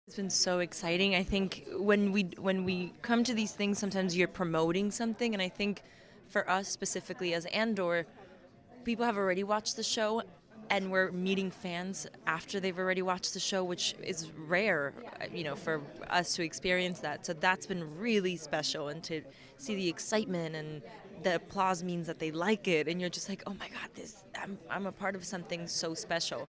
It's been so exciting. I think when we come to these things, sometimes you're promoting something, and I think for us specifically as Andor, people have already watched the show, and we're meeting fans after they've already watched the show, which is rare, for us to experience that. So that's been really special, and to see the excitement and the applause means that they like it, and you're just like, oh my God, I'm a part of something so special.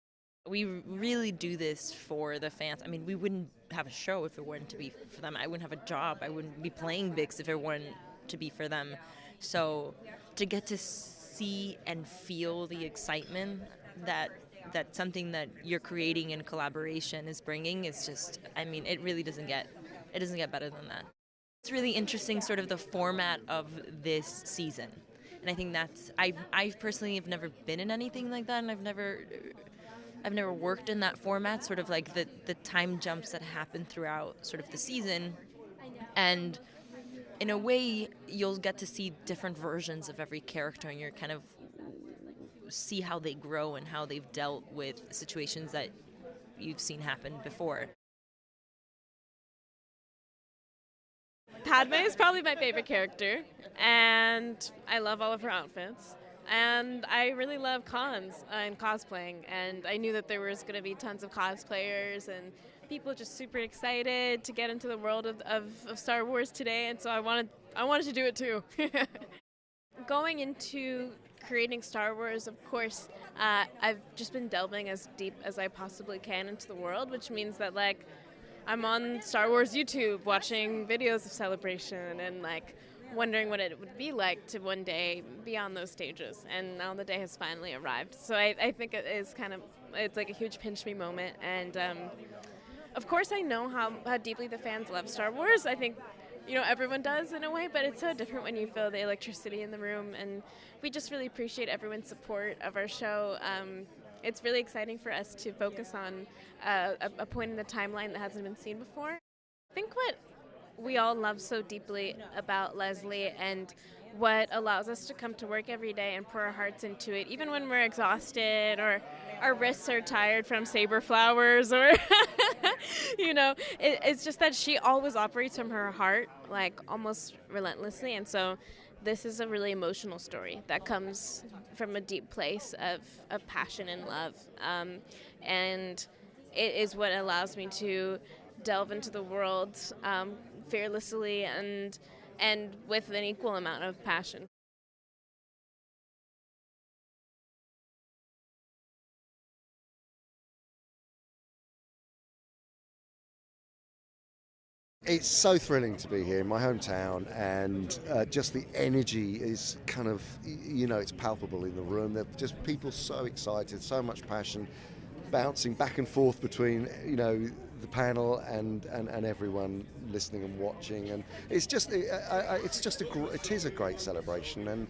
We really do this for the fans. I mean, we wouldn't have a show if it weren't to be for them. I wouldn't have a job. I wouldn't be playing Vix if it weren't to be for them. So to get to see and feel the excitement that something that you're creating in collaboration is bringing is just, I mean, it doesn't get better than that. It's really interesting, sort of the format of this season. And I think I personally have never been in anything like that, and I've never worked in that format, sort of like the time jumps that happen throughout sort of the season. And in a way, you'll get to see different versions of every character, and you're kind of see how they grow and how they've dealt with situations that you've seen happen before. Padme is probably my favorite character, and I love all of her outfits. And I really love cons and cosplaying, and I knew that there was going to be tons of cosplayers and people just super excited to get into the world of Star Wars today, and so I wanted to do it too. Going into creating Star Wars, of course, I've just been delving as deep as I possibly can into the world, which means that I'm on Star Wars YouTube watching videos of Celebration and wondering what it would be like to one day be on those stages. And now the day has finally arrived. So I think it is it's like a huge pinch me moment. And of course I know how deeply the fans love Star Wars. I think everyone does in a way, but it's so different when you feel the electricity in the room, and we just really appreciate everyone's support of our show. It's really exciting for us to focus on a point in the timeline that hasn't been seen before. I think what we all love so deeply about Leslie, and what allows us to come to work every day and pour our hearts into it, even when we're exhausted or our wrists are tired from saber flowers, or it's just that she always operates from her heart, almost relentlessly. And so this is a really emotional story that comes from a deep place of passion and love. And it is what allows me to delve into the world fearlessly and with an equal amount of passion. It's so thrilling to be here in my hometown, and just the energy is kind of, it's palpable in the room. There are just people so excited, so much passion, bouncing back and forth between, the panel and everyone listening and watching. And it is a great celebration, and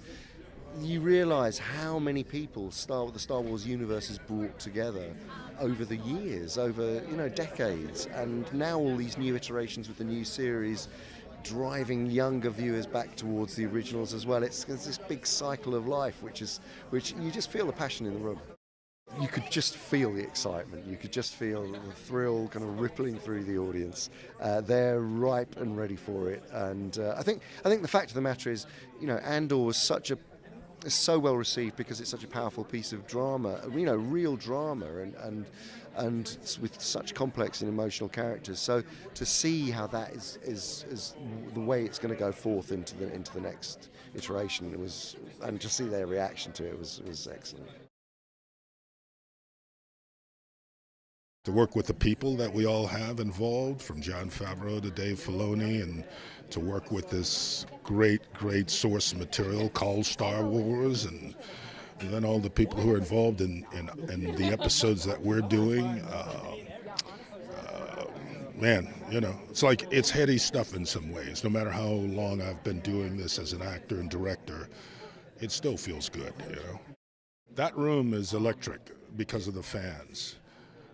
you realise how many people the Star Wars universe has brought together over the years, over decades, and now all these new iterations with the new series driving younger viewers back towards the originals as well. It's this big cycle of life, which you just feel the passion in the room. You could just feel the excitement. You could just feel the thrill kind of rippling through the audience. They're ripe and ready for it. And I think the fact of the matter is, Andor was so well received because it's such a powerful piece of drama, real drama, and with such complex and emotional characters. So to see how that is the way it's going to go forth into the next iteration and to see their reaction to it was excellent. To work with the people that we all have involved, from Jon Favreau to Dave Filoni, and to work with this great source material called Star Wars, and then all the people who are involved in the episodes that we're doing. Man, it's heady stuff in some ways. No matter how long I've been doing this as an actor and director, it still feels good, That room is electric because of the fans.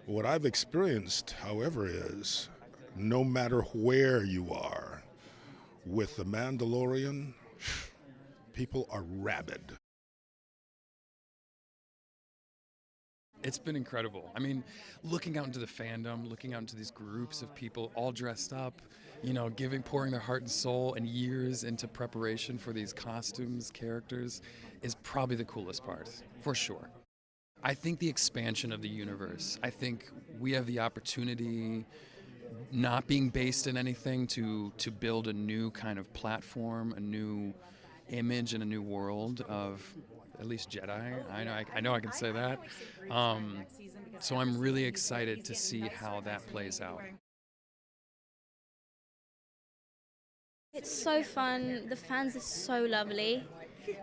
What I've experienced, however, is no matter where you are, with The Mandalorian, people are rabid. It's been incredible. I mean, looking out into the fandom, looking out into these groups of people all dressed up, pouring their heart and soul and years into preparation for these costumes, characters, is probably the coolest part, for sure. I think the expansion of the universe. I think we have the opportunity, not being based in anything, to build a new kind of platform, a new image, and a new world of at least Jedi. I know I can say that. So I'm really excited to see how that plays out. It's so fun. The fans are so lovely.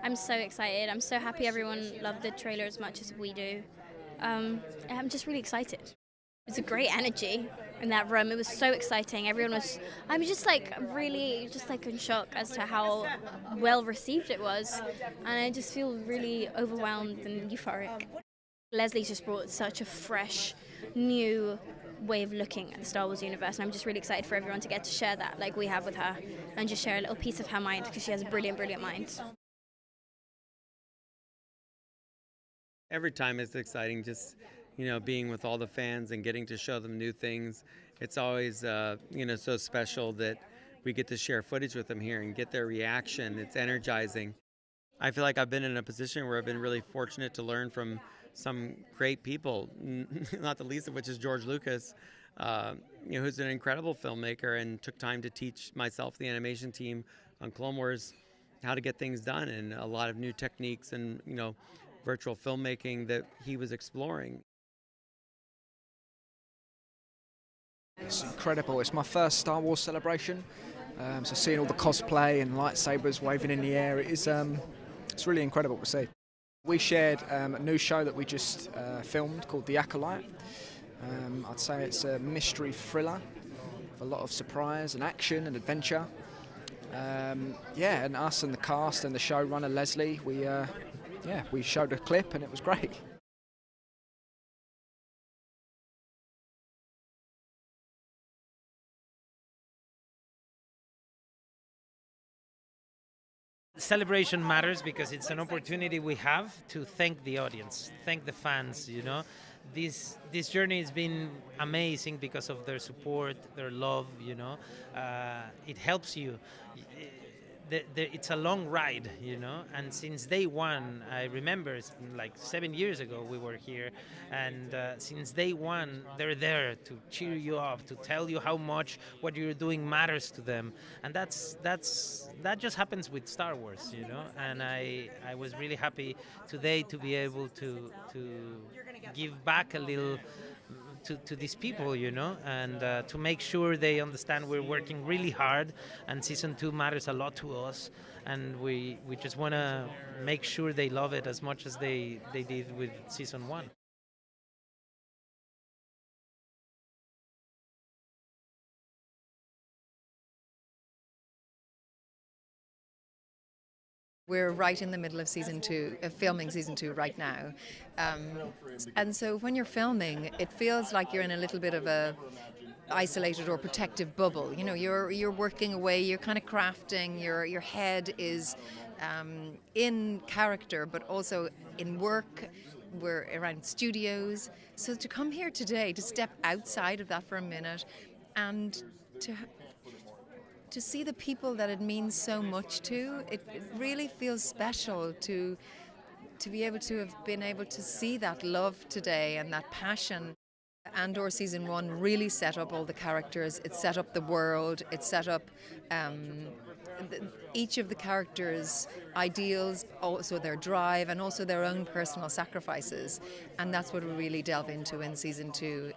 I'm so excited. I'm so happy everyone loved the trailer as much as we do. I'm just really excited. It's a great energy in that room. It was so exciting. I'm just like really just like in shock as to how well received it was. And I just feel really overwhelmed and euphoric. Leslie's just brought such a fresh, new way of looking at the Star Wars universe, and I'm just really excited for everyone to get to share that like we have with her and just share a little piece of her mind, because she has a brilliant, brilliant mind. Every time it's exciting, just being with all the fans and getting to show them new things. It's always so special that we get to share footage with them here and get their reaction. It's energizing. I feel like I've been in a position where I've been really fortunate to learn from some great people, not the least of which is George Lucas, who's an incredible filmmaker and took time to teach myself, the animation team on Clone Wars, how to get things done, and a lot of new techniques and virtual filmmaking that he was exploring. It's incredible. It's my first Star Wars celebration, so seeing all the cosplay and lightsabers waving in the air, it's really incredible to see. We shared a new show that we just filmed called The Acolyte. I'd say it's a mystery thriller with a lot of surprise and action and adventure. And us and the cast and the showrunner Leslie, we showed a clip and it was great. Celebration matters because it's an opportunity we have to thank the audience, thank the fans. This journey has been amazing because of their support, their love. It helps you. It's a long ride, and since day one, I remember it's like 7 years ago we were here, and since day one they're there to cheer you up, to tell you how much what you're doing matters to them, and that just happens with Star Wars, and I was really happy today to be able to give back a little to these people, and to make sure they understand we're working really hard, and season 2 matters a lot to us, and we just want to make sure they love it as much as they did with season 1. We're right in the middle of filming season 2 right now. And so when you're filming, it feels like you're in a little bit of a isolated or protective bubble. You're working away, you're kind of crafting, your head is in character, but also in work. We're around studios. So to come here today, to step outside of that for a minute and to see the people that it means so much to, it really feels special to be able to have been able to see that love today and that passion. Andor season 1 really set up all the characters, it set up the world, it set up each of the characters' ideals, also their drive and also their own personal sacrifices, and that's what we really delve into in season 2.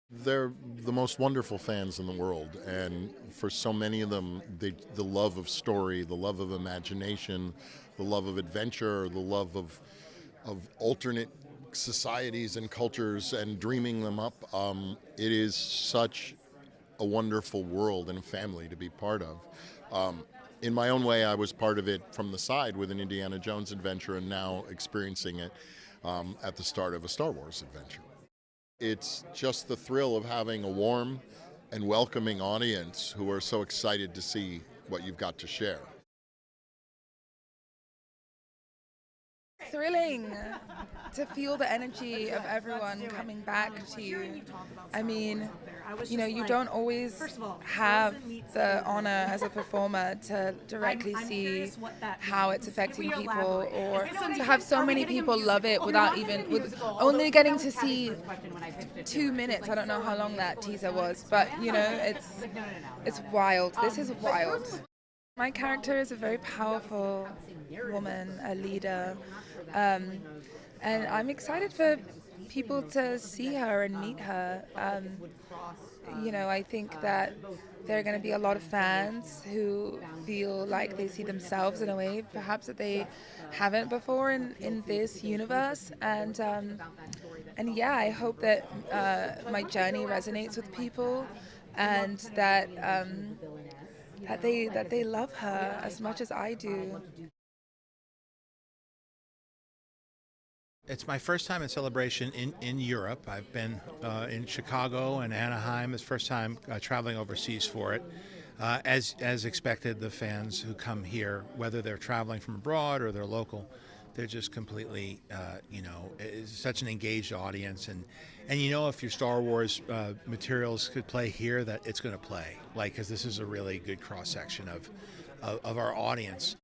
They're the most wonderful fans in the world, and for so many of them, the love of story, the love of imagination, the love of adventure, the love of alternate societies and cultures and dreaming them up, it is such a wonderful world and family to be part of. In my own way, I was part of it from the side with an Indiana Jones adventure, and now experiencing it at the start of a Star Wars adventure. It's just the thrill of having a warm and welcoming audience who are so excited to see what you've got to share. thrilling to feel the energy of everyone coming back to you. I mean, you know, you don't always have the honor as a performer to directly see how it's affecting people, or to have so many people love it with only getting to see 2 minutes. I don't know how long that teaser was, but you know, it's wild. This is wild. My character is a very powerful woman, a leader, and I'm excited for people to see her and meet her. You know, I think that there are going to be a lot of fans who feel like they see themselves in a way perhaps that they haven't before in this universe, and yeah, I hope that my journey resonates with people, and that that they love her as much as I do. It's my first time in Celebration in Europe. I've been in Chicago and Anaheim. It's first time traveling overseas for it. As expected, the fans who come here, whether they're traveling from abroad or they're local, they're just completely, it's such an engaged audience. And you know, if your Star Wars materials could play here, that it's going to play. Like, because this is a really good cross section of our audience.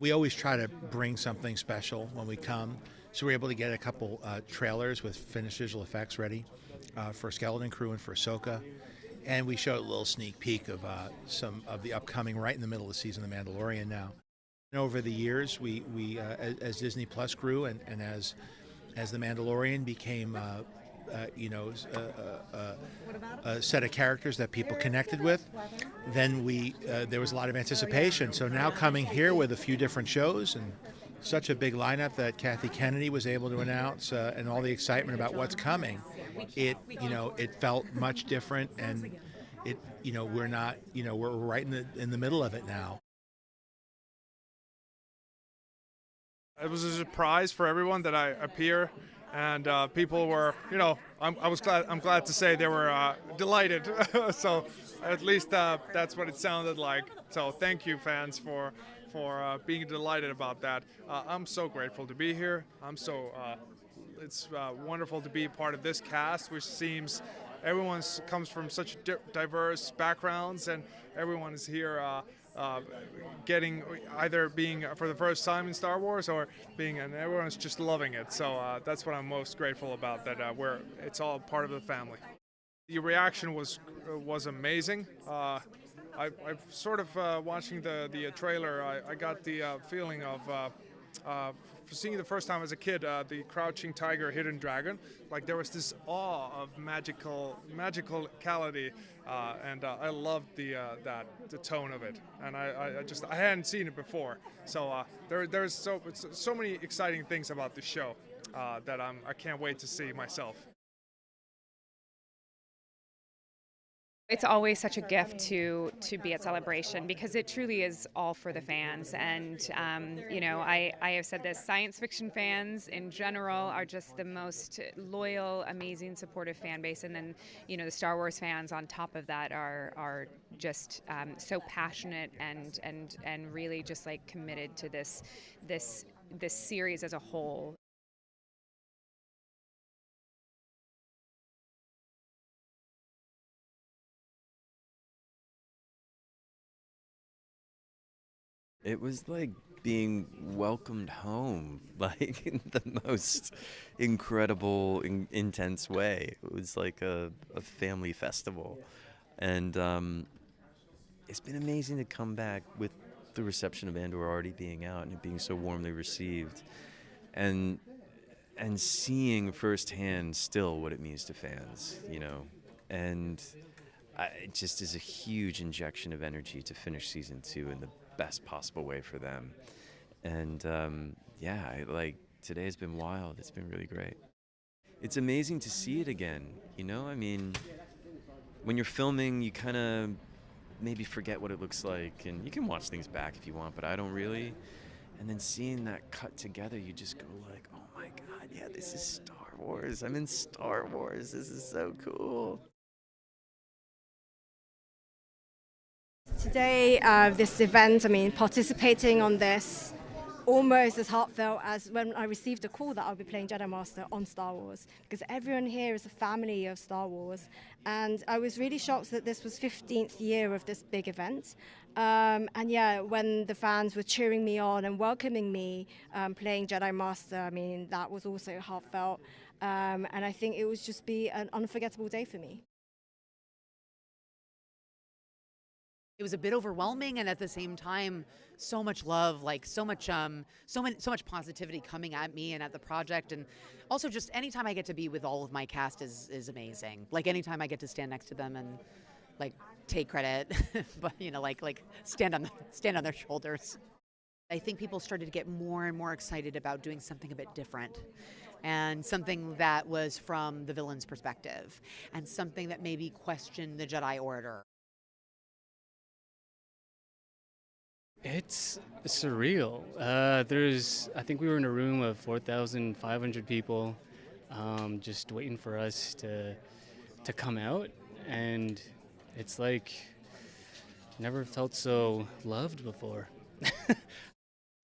We always try to bring something special when we come. So we're able to get a couple trailers with finished visual effects ready for Skeleton Crew and for Ahsoka. And we showed a little sneak peek of some of the upcoming, right in the middle of the season, The Mandalorian now. And over the years, we as Disney Plus grew and as The Mandalorian became a set of characters that people connected with, then there was a lot of anticipation. So now coming here with a few different shows and such a big lineup that Kathy Kennedy was able to announce, and all the excitement about what's coming, it felt much different, and we're right in the middle of it now. It was a surprise for everyone that I appear, and people were, I'm glad to say they were delighted. So at least that's what it sounded like. So thank you, fans, for being delighted about that. I'm so grateful to be here. It's wonderful to be part of this cast, which seems everyone comes from such diverse backgrounds, and everyone is here getting either being for the first time in Star Wars or and everyone's just loving it. So that's what I'm most grateful about, that it's all part of the family. The reaction was amazing. I sort of watching the trailer, I got the feeling of seeing the first time as a kid the Crouching Tiger, Hidden Dragon. Like, there was this awe of magicality, and I loved the tone of it. And I hadn't seen it before. So there's so many exciting things about the show that I can't wait to see myself. It's always such a gift to be at Celebration, because it truly is all for the fans. And, I have said this, science fiction fans in general are just the most loyal, amazing, supportive fan base. And then, the Star Wars fans on top of that are just so passionate and really just like committed to this series as a whole. It was like being welcomed home, like in the most incredible, intense way. It was like a family festival. And it's been amazing to come back with the reception of Andor already being out and it being so warmly received. And seeing firsthand still what it means to fans, And it just is a huge injection of energy to finish season 2 in the best possible way for them. And today has been wild. It's been really great. It's amazing to see it again, I mean, when you're filming, you kind of maybe forget what it looks like, and you can watch things back if you want, but I don't really. And then seeing that cut together, you just go like, oh my God, yeah, this is Star Wars. I'm in Star Wars. This is so cool. Today, this event, participating on this almost as heartfelt as when I received a call that I'll be playing Jedi Master on Star Wars, because everyone here is a family of Star Wars, and I was really shocked that this was 15th year of this big event. And yeah, when the fans were cheering me on and welcoming me playing Jedi Master, I mean, that was also heartfelt, and I think it would just be an unforgettable day for me. It was a bit overwhelming, and at the same time, so much love, like so much positivity coming at me and at the project, and also just anytime I get to be with all of my cast is amazing. Like anytime I get to stand next to them and like take credit, but like stand on their shoulders. I think people started to get more and more excited about doing something a bit different, and something that was from the villain's perspective, and something that maybe questioned the Jedi Order. It's surreal. I think we were in a room of 4,500 people, just waiting for us to come out, and it's like never felt so loved before.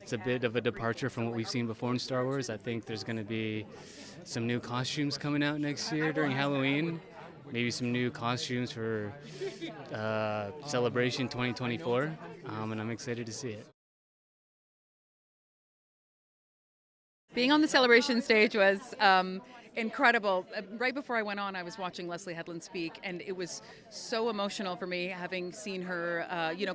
It's a bit of a departure from what we've seen before in Star Wars. I think there's going to be some new costumes coming out next year during Halloween. Maybe some new costumes for Celebration 2024, and I'm excited to see it. Being on the Celebration stage was incredible. Right before I went on, I was watching Leslie Headland speak, and it was so emotional for me, having seen her,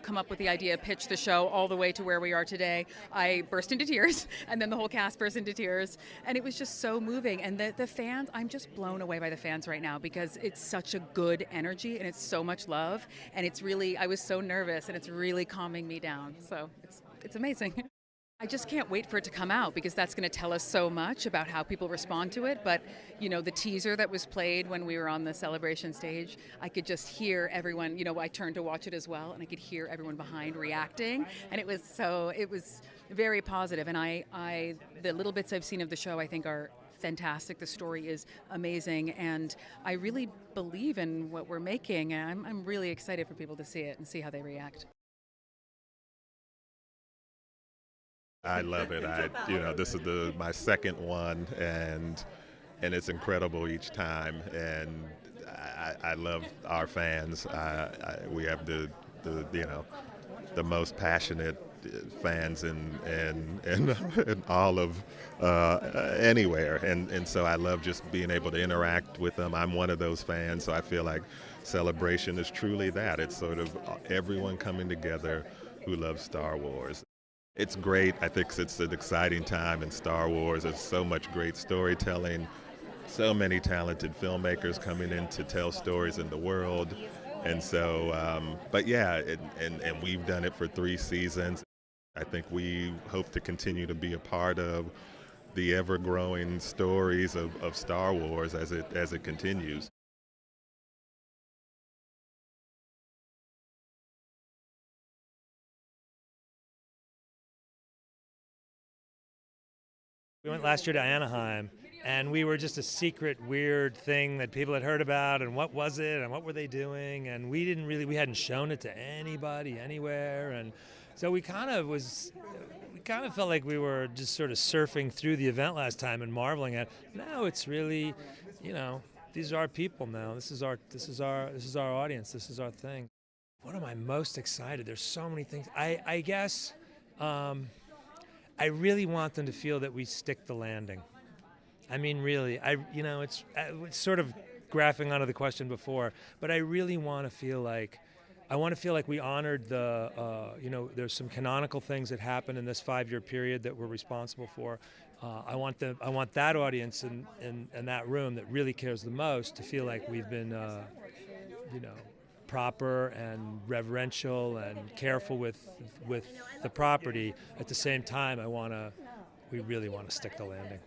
come up with the idea, pitch the show all the way to where we are today. I burst into tears, and then the whole cast burst into tears, and it was just so moving. And the fans, I'm just blown away by the fans right now, because it's such a good energy, and it's so much love, and it's really, I was so nervous, and it's really calming me down. So it's amazing. I just can't wait for it to come out, because that's going to tell us so much about how people respond to it. But, the teaser that was played when we were on the Celebration stage, I could just hear everyone, I turned to watch it as well, and I could hear everyone behind reacting. And it was very positive. And the little bits I've seen of the show, I think are fantastic. The story is amazing, and I really believe in what we're making. And I'm really excited for people to see it and see how they react. I love it. This is my second one, and it's incredible each time. And I love our fans. We have the most passionate fans in all of anywhere, and so I love just being able to interact with them. I'm one of those fans, so I feel like Celebration is truly that. It's sort of everyone coming together who loves Star Wars. It's great. I think it's an exciting time in Star Wars. There's so much great storytelling, so many talented filmmakers coming in to tell stories in the world. And so, but yeah, and we've done it for 3 seasons. I think we hope to continue to be a part of the ever-growing stories of Star Wars as it continues. We went last year to Anaheim, and we were just a secret, weird thing that people had heard about, and what was it, and what were they doing, and we hadn't shown it to anybody, anywhere, and so we kind of felt like we were just sort of surfing through the event last time and marveling at, now it's really, these are our people now, this is our audience, this is our thing. What am I most excited? There's so many things. I guess, I really want them to feel that we stick the landing. I mean, really, it's sort of graphing onto the question before, but I really want to feel like we honored there's some canonical things that happened in this 5-year period that we're responsible for. I want that audience in that room that really cares the most to feel like we've been, proper and reverential and careful with the property. At the same time, we really want to stick the landing.